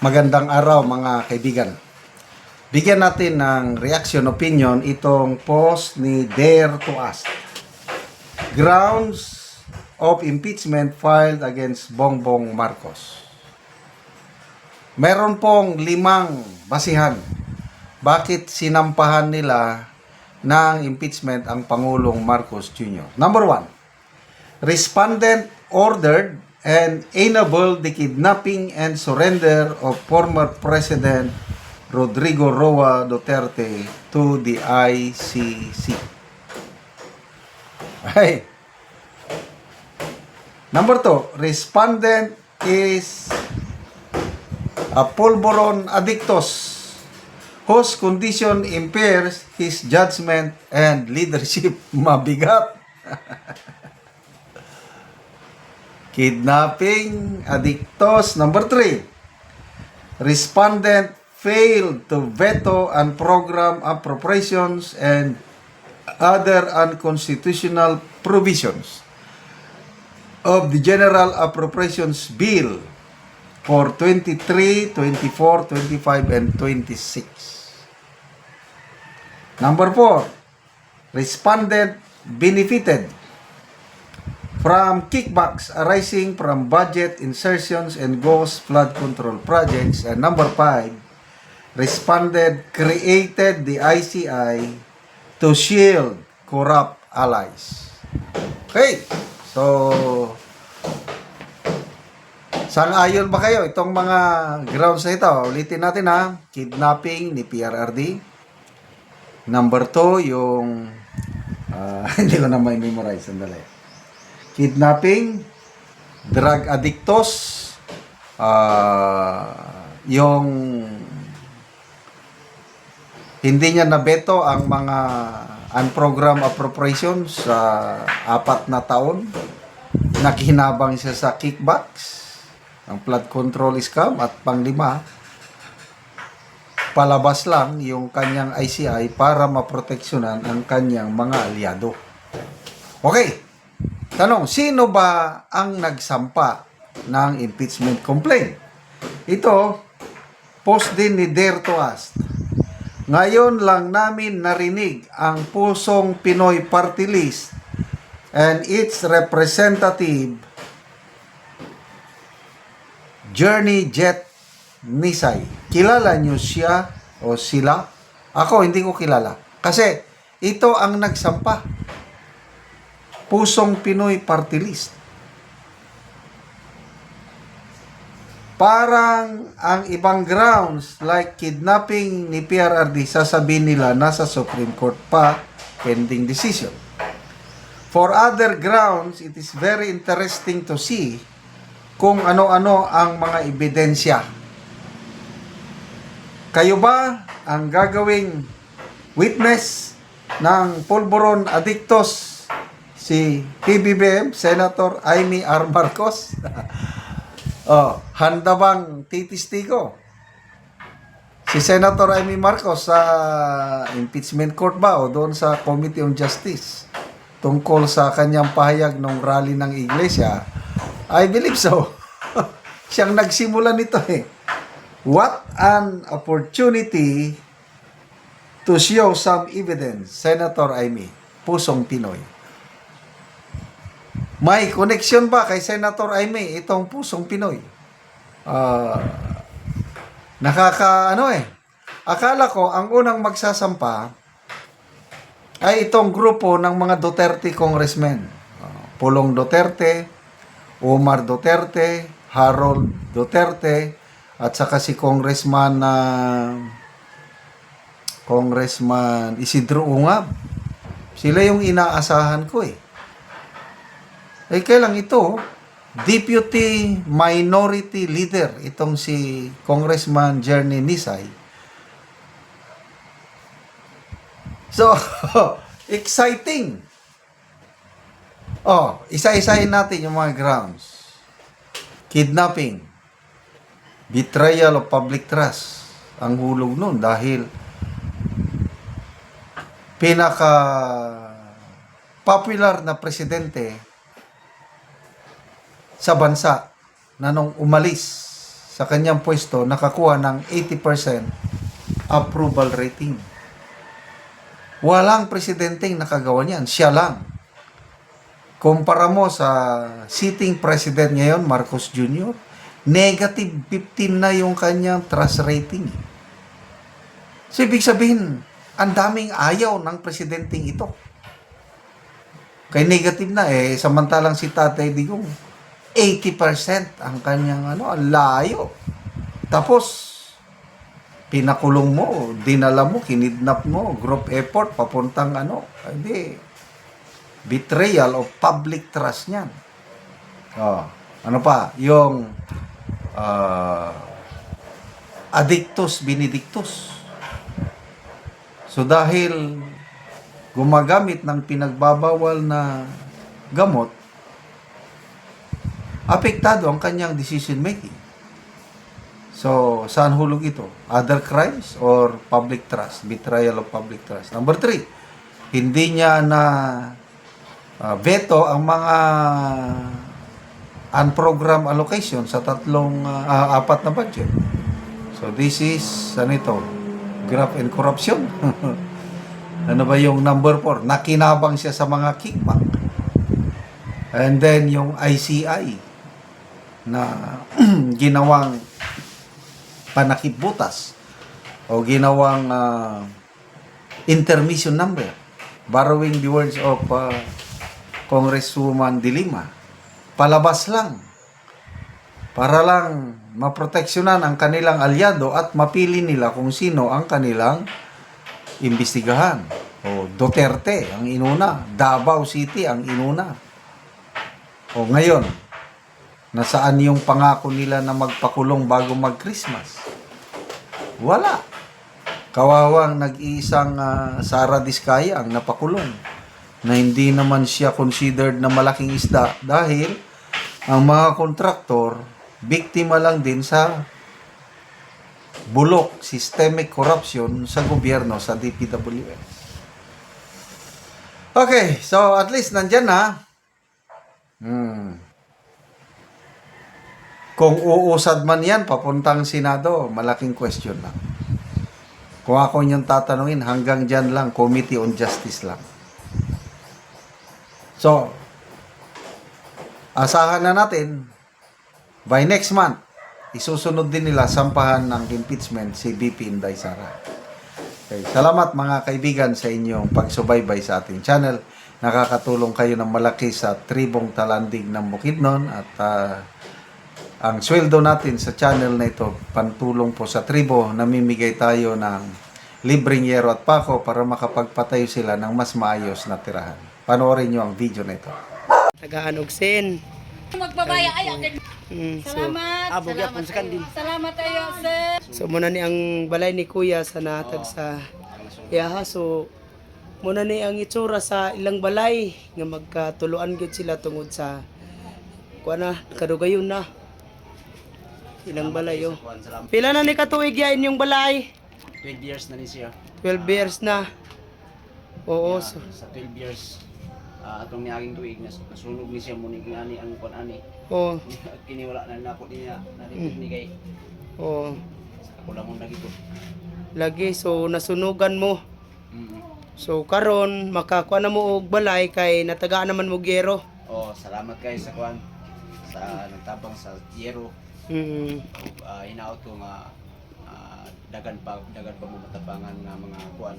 Magandang araw mga kaibigan. Bigyan natin ng reaction opinion itong post ni Dare to Ask. Grounds of impeachment filed against Bongbong Marcos. Meron pong 5 basihan bakit sinampahan nila ng impeachment ang Pangulong Marcos Jr. Number 1, respondent ordered and enabled the kidnapping and surrender of former President Rodrigo Roa Duterte to the ICC. Hey. Number 2, respondent is a pulburon addictus whose condition impairs his judgment and leadership. Mabigat. Kidnapping addictus. Number 3, respondent failed to veto and program appropriations and other unconstitutional provisions of the General Appropriations Bill for 23, 24, 25, and 26. Number 4, respondent benefited from kickbacks arising from budget insertions and ghost flood control projects. And number 5, respondent created the ICI to shield corrupt allies. Okay, so sang-ayon ba kayo itong mga grounds na ito? Ulitin natin ha. Kidnapping ni PRRD. Number 2, yung hindi ko na may memorize. Sandali. Kidnapping, drug addictos, yung hindi niya nabeto ang mga unprogrammed appropriations sa 4 na taon. Nakihinabang siya sa kickbacks, ang flood control scam, at pang-5, palabas lang yung kanyang ICI para maproteksyonan ang kanyang mga aliado. Okay. Tanong, sino ba ang nagsampa ng impeachment complaint? Ito, post din ni Dare to Ask. Ngayon lang namin narinig ang Pusong Pinoy Party List and its representative Journey Jet Nisay. Kilala niyo siya o sila? Ako hindi ko kilala. Kasi ito ang nagsampa. Pusong Pinoy Party List. Parang ang ibang grounds like kidnapping ni PRRD, sasabihin nila nasa Supreme Court pa, pending decision. For other grounds, it is very interesting to see kung ano-ano ang mga ebidensya. Kayo ba ang gagawing witness ng pulburon addictos si PBBM, Senator Amy R. Marcos? Handa bang titistigo si Senator Amy Marcos sa impeachment court ba o doon sa Committee on Justice tungkol sa kanyang pahayag ng rally ng iglesia? I believe so. Siyang nagsimula nito eh. What an opportunity to show some evidence, Senator Amy, Pusong Pinoy. May connection ba kay Senator Amy itong Pusong Pinoy? Akala ko ang unang magsasampa ay itong grupo ng mga Duterte congressmen. Pulong Duterte, Omar Duterte, Harold Duterte, at saka si Congressman Isidro Ungab. Sila yung inaasahan ko eh. Kailang ito, Deputy Minority Leader, itong si Congressman Journey Nisay. So, exciting. Isa-isahin natin yung mga grounds. Kidnapping, betrayal of public trust, ang hulog nun dahil pinaka popular na presidente sa bansa na nung umalis sa kanyang pwesto nakakuha ng 80% approval rating. Walang presidenteng nakagawa niyan. Siya lang. Kumpara mo sa sitting president ngayon, Marcos Jr., negative 15 na yung kanyang trust rating. So, ibig sabihin, ang daming ayaw ng presidenteng ito. Kay negative na samantalang si Tatay Digong, 80% ang kanyang ang layo. Tapos, pinakulong mo, dinala mo, kinidnap mo, group effort, papuntang hindi, betrayal of public trust niyan. Ano pa? Yung addictus benedictus. So dahil gumagamit ng pinagbabawal na gamot, apektado ang kanyang decision making. So, saan hulog ito? Other crimes or public trust? Betrayal of public trust. Number 3, hindi niya na veto ang mga unprogrammed allocation sa 4 na budget. So, this is, graft and corruption. Ano ba yung number 4? Nakinabang siya sa mga kickback. And then, yung ICI na ginawang panakibutas o ginawang intermission number, borrowing the words of Congresswoman De Lima, palabas lang para lang maproteksyonan ang kanilang alyado at mapili nila kung sino ang kanilang imbestigahan. O Duterte ang inuna, Davao City ang inuna. O ngayon, nasaan yung pangako nila na magpakulong bago mag-Christmas? Wala. Kawawang nag-iisang Sara Diskaya ang napakulong na hindi naman siya considered na malaking isda dahil ang mga kontraktor biktima lang din sa bulok, systemic corruption sa gobyerno, sa DPWH. Okay, so at least nandyan na. Kung uusad man yan, papuntang Senado, malaking question lang. Kung ako niyong tatanungin, hanggang dyan lang, Committee on Justice lang. So, asahan na natin, by next month, isusunod din nila sampahan ng impeachment si BP Inday Sara. Okay, salamat mga kaibigan sa inyong pagsubaybay sa ating channel. Nakakatulong kayo ng malaki sa tribong talandig ng Bukidnon at ang sweldo natin sa channel na ito, pantulong po sa tribo, namimigay tayo ng libreng yero at pako para makapagpatayo sila ng mas maayos na tirahan. Panoorin nyo ang video na ito. Nagaanugsin. Magbabaya ay Salamat. Salamat tayo, sir. So muna ni ang balay ni Kuya sa natag sa Yaha. So muna ni ang itsura sa ilang balay nga magkatuluan gyud sila tungod sa kuana kadugayon na. Ilang balay yo. Pila na ni katuig ya inyong balay? 12 years na ni siya. 12 years na. Oo. So, Sa 12 years, atong niaging tuig na nasunog ni siya muni ani ang kon ani. oo. Kini wala na nako niya na ni kay Oo. ako lang mong nagito. Lagi so nasunugan mo. So karon makakuha na mo og balay kay natagaan naman mo gero. Oh, salamat kay sa kwan sa nagtabang sa Yero. Hinaot ko nga dagan pa mo matabangan nga mga kwan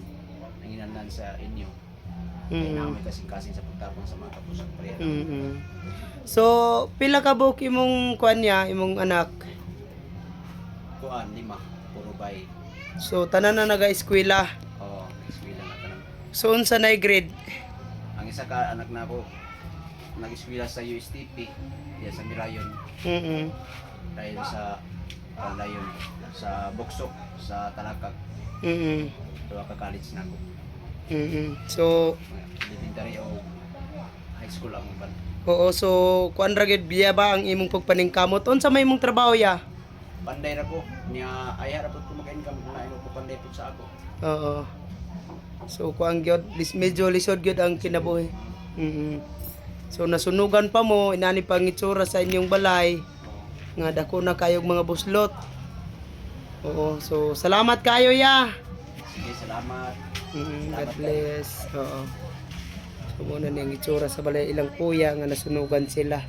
nanginahanglan sa inyo. Kaya namin kasing-kasing sa pagtabang sa mga kapusang prayer. So pila ka buok imong kuan niya, imong anak? Kuan 5 puro bay. So tanan na naga-eskwela. Oh, eskwela na tanan. So unsa nay grade? Ang isa ka anak na ko nag-eskwela sa USTP, diya sa Mirayon. Dahil sa Pandayon, sa Boksok, sa Talakag. Duha ka college na ako. So Elementary o high school ang ban. oo, so kuan ra gyud biya ba ang imong pagpaningkamot? Unsa may imong trabaho ya? Panday ra ko niya aya ra pud ko maka-income na imo ko panday pud sa ako. Oo. So kuan gyud medyo lisod gyud ang kinabuhi. So nasunugan pa mo inani pang itsura sa inyong balay. nga dako na kayog mga buslot. Oo, so salamat kayo ya. Sige, salamat. God bless. Oo. So muna na yung itsura sa balay ilang kuya nga nasunugan sila.